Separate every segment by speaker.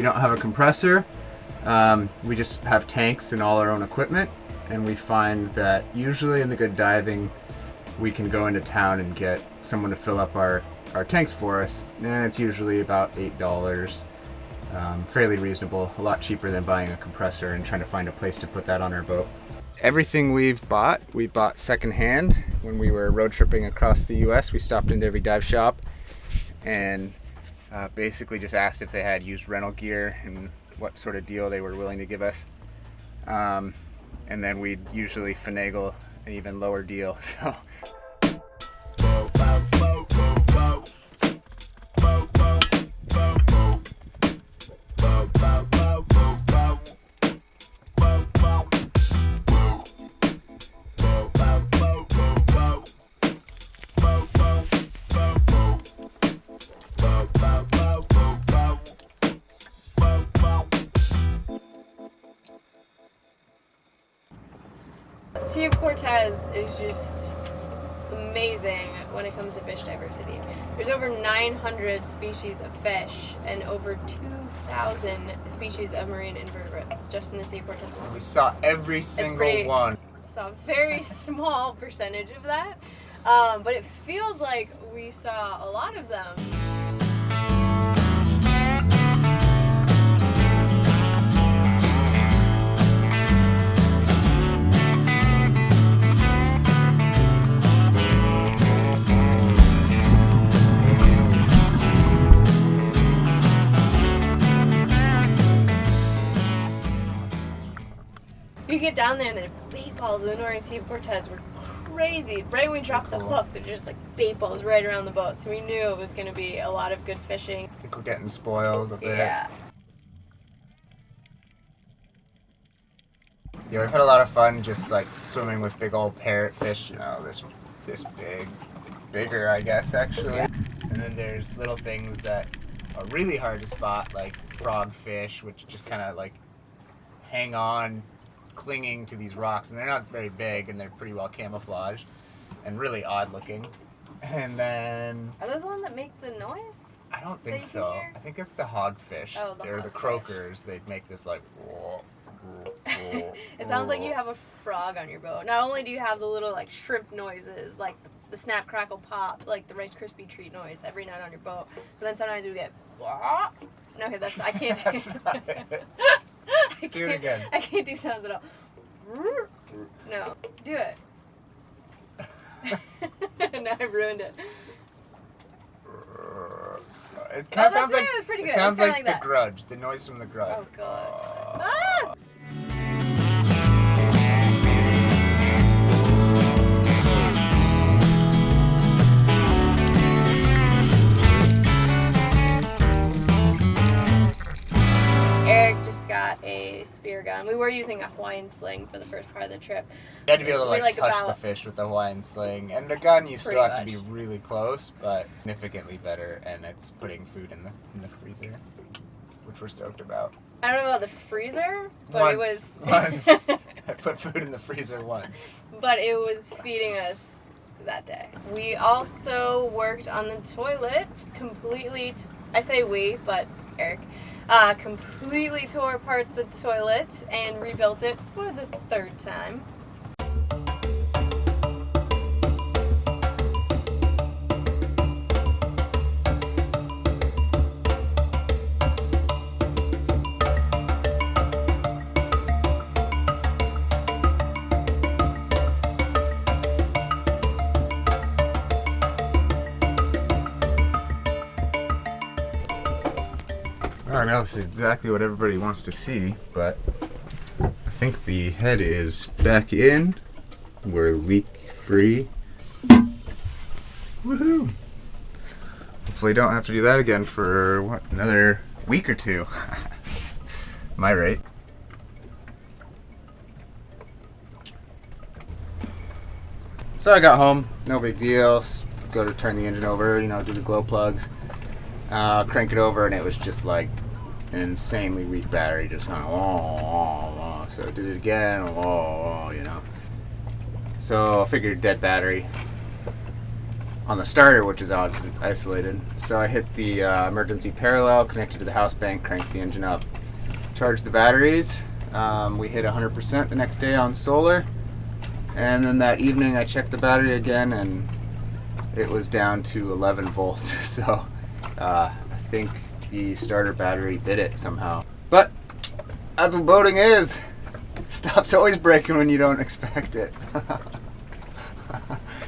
Speaker 1: don't have a compressor, we just have tanks and all our own equipment, and we find that usually in the good diving we can go into town and get someone to fill up our tanks for us, and it's usually about $8. Fairly reasonable, a lot cheaper than buying a compressor and trying to find a place to put that on our boat. Everything we bought secondhand. When we were road tripping across the US, we stopped into every dive shop and basically just asked if they had used rental gear and what sort of deal they were willing to give us. And then we'd usually finagle an even lower deal. So.
Speaker 2: Sea of Cortez is just amazing when it comes to fish diversity. There's over 900 species of fish and over 2,000 species of marine invertebrates just in the Sea of Cortez.
Speaker 1: We saw every single one.
Speaker 2: Saw a very small percentage of that, but it feels like we saw a lot of them. You get down there and the bait balls in the Northern Sea of Cortez were crazy. Right when we dropped the hook, they're just like bait balls right around the boat. So we knew it was going to be a lot of good fishing.
Speaker 1: I think we're getting spoiled a bit.
Speaker 2: Yeah.
Speaker 1: Yeah, we've had a lot of fun just like swimming with big old parrotfish, you know, this big, bigger I guess actually. Yeah. And then there's little things that are really hard to spot, like frogfish, which just kind of like hang on, clinging to these rocks, and they're not very big and they're pretty well camouflaged and really odd looking. And then
Speaker 2: are those the ones that make the noise?
Speaker 1: I don't think so. I think it's the hogfish.
Speaker 2: Oh,
Speaker 1: they're the croakers. They'd make this like
Speaker 2: it sounds like you have a frog on your boat. Not only do you have the little like shrimp noises, like the snap crackle pop, like the Rice Krispie treat noise every night on your boat, but then sometimes you get no, okay, that's I can't do
Speaker 1: that's not it. Do it again.
Speaker 2: I can't do sounds at all. No, do it. No, I ruined it.
Speaker 1: It kind of sounds like
Speaker 2: it was pretty good.
Speaker 1: It sounds like the
Speaker 2: that.
Speaker 1: Grudge, the noise from the Grudge.
Speaker 2: Oh god. Ah! Got a spear gun. We were using a Hawaiian sling for the first part of the trip.
Speaker 1: You had to be able to like touch the fish with the Hawaiian sling, and the gun you still have to be really close, but significantly better. And it's putting food in the freezer, which we're stoked about.
Speaker 2: I don't know about the freezer, but
Speaker 1: once. I put food in the freezer once.
Speaker 2: But it was feeding us that day. We also worked on the toilet completely. I say we, but Eric. Completely tore apart the toilet and rebuilt it for the third time.
Speaker 1: I don't know if this is exactly what everybody wants to see, but I think the head is back in. We're leak free. Woohoo! Hopefully don't have to do that again for, what, another week or two. My rate. So I got home, no big deal. Go to turn the engine over, you know, do the glow plugs. Crank it over, and it was just like an insanely weak battery, just kind of so I did it again, you know. So I figured dead battery. on the starter, which is odd because it's isolated. So I hit the emergency parallel, connected to the house bank, cranked the engine up, charged the batteries. We hit 100% the next day on solar. And then that evening I checked the battery again and it was down to 11 volts. So I think the starter battery did it somehow. But that's what boating is. Stuff's always breaking when you don't expect it.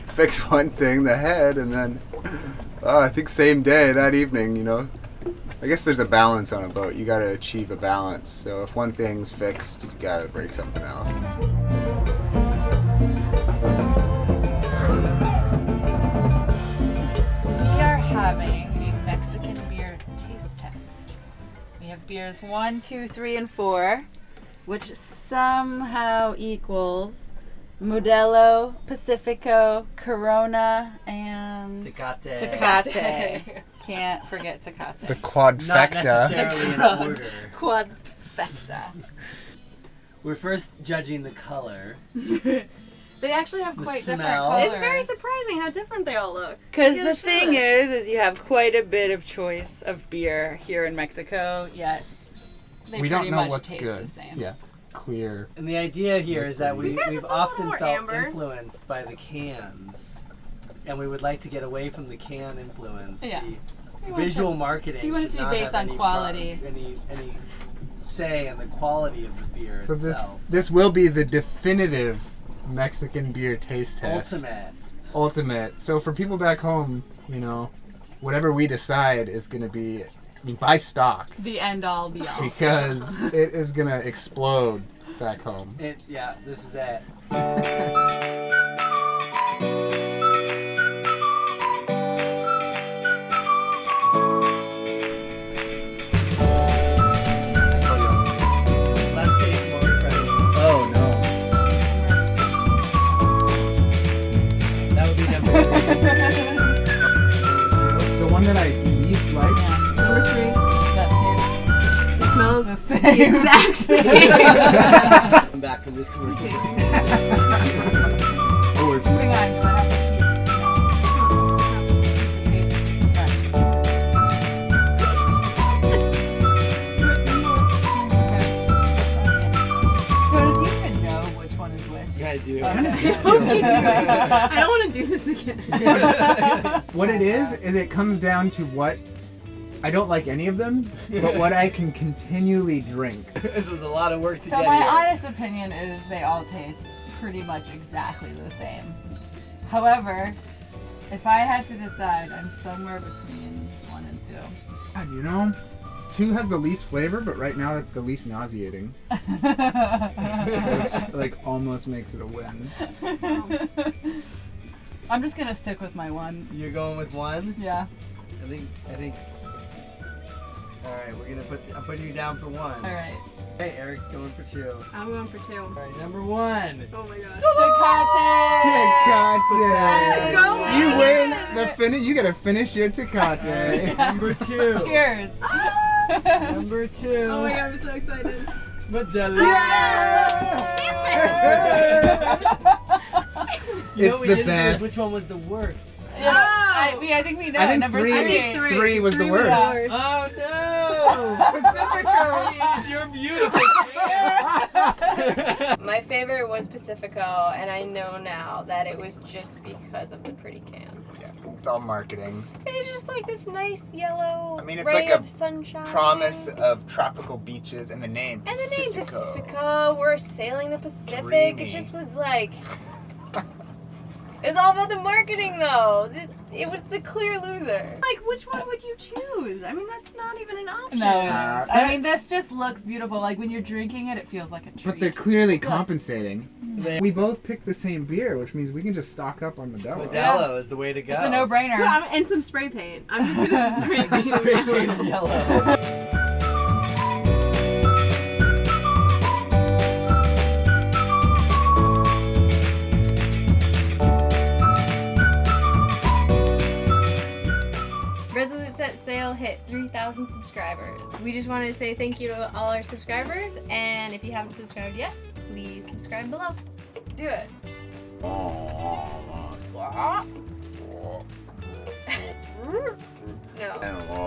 Speaker 1: Fix one thing, the head, and then I think same day, that evening, you know. I guess there's a balance on a boat. You gotta achieve a balance. So if one thing's fixed, you gotta break something else.
Speaker 3: We are having a Mexican beer taste test. We have beers 1, 2, 3, and 4, which somehow equals Modelo, Pacifico, Corona, and Tecate. Can't forget Tecate.
Speaker 1: The quadfecta.
Speaker 4: Not necessarily in order.
Speaker 3: Quadfecta.
Speaker 4: We're first judging the color.
Speaker 3: They actually have
Speaker 4: The
Speaker 3: quite different
Speaker 4: smell.
Speaker 3: colors.
Speaker 2: It's very surprising how different they all look.
Speaker 3: Because
Speaker 2: You
Speaker 3: the
Speaker 2: gotta show
Speaker 3: thing
Speaker 2: us.
Speaker 3: is you have quite a bit of choice of beer here in Mexico, yet they
Speaker 1: We
Speaker 3: pretty
Speaker 1: don't know
Speaker 3: much
Speaker 1: what's
Speaker 3: taste
Speaker 1: good.
Speaker 3: the same.
Speaker 1: Yeah, clear.
Speaker 4: And the idea here is that
Speaker 2: We've had
Speaker 4: we've
Speaker 2: this a little
Speaker 4: often
Speaker 2: more
Speaker 4: felt
Speaker 2: amber.
Speaker 4: influenced by the cans. And we would like to get away from the can influence.
Speaker 3: Yeah.
Speaker 4: The visual marketing
Speaker 3: you want it
Speaker 4: should
Speaker 3: to be
Speaker 4: not
Speaker 3: based
Speaker 4: have
Speaker 3: on
Speaker 4: any
Speaker 3: quality.
Speaker 4: any say in the quality of the beer
Speaker 1: So
Speaker 4: itself.
Speaker 1: this will be the definitive Mexican beer taste test. Ultimate. So for people back home, you know, whatever we decide is going to be, I mean, buy stock
Speaker 3: The end all be all.
Speaker 1: because it is going to explode back home.
Speaker 4: This is it. Less taste, more refreshing.
Speaker 1: Oh no.
Speaker 4: That would be number 3.
Speaker 1: The one that I least like.
Speaker 2: Number 3.
Speaker 3: That's
Speaker 2: It smells
Speaker 3: the
Speaker 2: the
Speaker 3: same.
Speaker 2: exact same.
Speaker 4: Come back from this commercial.
Speaker 1: Oh, it's
Speaker 3: Moving on, 'cause I have to keep, the taste fresh. So do you even know which one is which?
Speaker 4: Yeah, I do.
Speaker 3: Okay.
Speaker 2: I don't want to do this again.
Speaker 1: What it is it comes down to what I don't like any of them, but what I can continually drink.
Speaker 4: This was a lot of work to
Speaker 3: So
Speaker 4: get
Speaker 3: my
Speaker 4: here.
Speaker 3: honest opinion is they all taste pretty much exactly the same. However, if I had to decide, I'm somewhere between 1 and 2.
Speaker 1: God, you know, 2 has the least flavor, but right now it's the least nauseating, which like almost makes it a win.
Speaker 3: I'm just gonna stick with my 1.
Speaker 4: You're going with 1?
Speaker 3: Yeah.
Speaker 4: I think. All right, I'm putting you down for 1.
Speaker 3: All right.
Speaker 4: Hey, Eric's going for 2.
Speaker 2: I'm going for 2.
Speaker 4: All right, number 1.
Speaker 2: Oh my god.
Speaker 1: Tecate!
Speaker 2: Go,
Speaker 1: You
Speaker 2: man.
Speaker 1: win the finish. You gotta finish your Tecate.
Speaker 4: Number 2.
Speaker 3: Cheers.
Speaker 4: Number 2.
Speaker 2: Oh my god, I'm so excited.
Speaker 4: Modelo. You know
Speaker 1: It's
Speaker 4: what we
Speaker 1: the
Speaker 4: didn't do is
Speaker 1: best.
Speaker 4: which one was the worst?
Speaker 3: Yeah, I think we know.
Speaker 1: I think
Speaker 3: Number
Speaker 1: 3,
Speaker 3: 3.
Speaker 2: I think
Speaker 1: 3 was the
Speaker 2: Three
Speaker 1: worst.
Speaker 2: worst.
Speaker 4: Oh no!
Speaker 1: Pacifico!
Speaker 4: It's your beautiful can.
Speaker 2: My favorite was Pacifico, and I know now that it was just because of the pretty can.
Speaker 1: Yeah, it's all marketing.
Speaker 2: It's just like this nice yellow
Speaker 1: I mean, it's
Speaker 2: ray
Speaker 1: like a
Speaker 2: of sunshine.
Speaker 1: Promise of tropical beaches and the name
Speaker 2: And the name
Speaker 1: Pacifico.
Speaker 2: Pacifico, we're sailing the Pacific.
Speaker 1: Dreamy.
Speaker 2: It just was like... It's all about the marketing, though. It was the clear loser. Like, which one would you choose? I mean, that's not even an option.
Speaker 3: No, I mean this just looks beautiful. Like when you're drinking it, it feels like a treat.
Speaker 1: But they're clearly compensating. We both picked the same beer, which means we can just stock up on Modelo.
Speaker 4: Modelo is the way to go.
Speaker 3: It's a no-brainer.
Speaker 2: And some spray paint. I'm just gonna spray paint.
Speaker 4: Spray paint of yellow.
Speaker 2: Resolute Set Sail hit 3,000 subscribers. We just wanted to say thank you to all our subscribers, and if you haven't subscribed yet, please subscribe below. Do it. No.